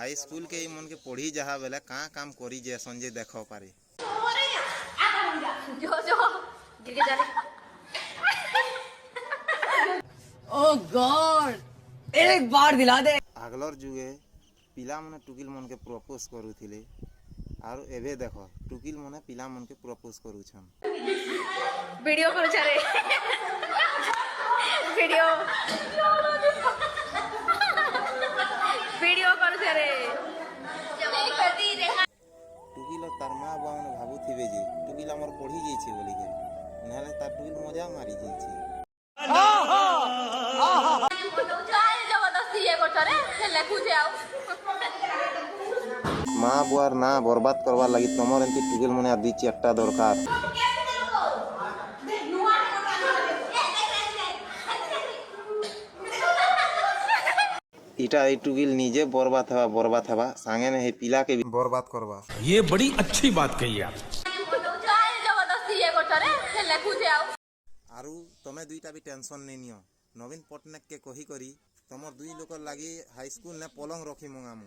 High school के मन के पढ़ी जहा बेले कहाँ काम करी जे संजय देख पारे। ओह गॉड एक बार दिला दे। आगलर जुगे पिला मने टुकिल मन के प्रपोज करूथिले आरो एबे देखो टुकिल मने पिला मन के प्रपोज करूछन। वीडियो करू छरे वीडियो वीडियो करू छरे टुकिल तार माँ बाबा ने भाबुथिबे जे टुकिल हमर पढ़ी जाइछे बोली के नहले तार टुकिल मजा मारी जाइछे। जबरदस्ती ये करछरे से लेखु जे आउ माँ बुआर ना बर्बाद करवा लगी तमर एंती टुकिल मने आ दी चारटा दरकार। इटा ए टुकिल निजे बर्बाद हवा सांगे ने हे पिला के भी बर्बाद करवा। ये बड़ी अच्छी बात कही आप। जबरदस्ती ये करछरे से लेखु जे आउ आरु तमे दुईटा भी टेंशन नहीं नियो नवीन पटनायक के कही करी तमर दुई लोकर लागी हाई स्कूल ने पलंग रखी मंगामु।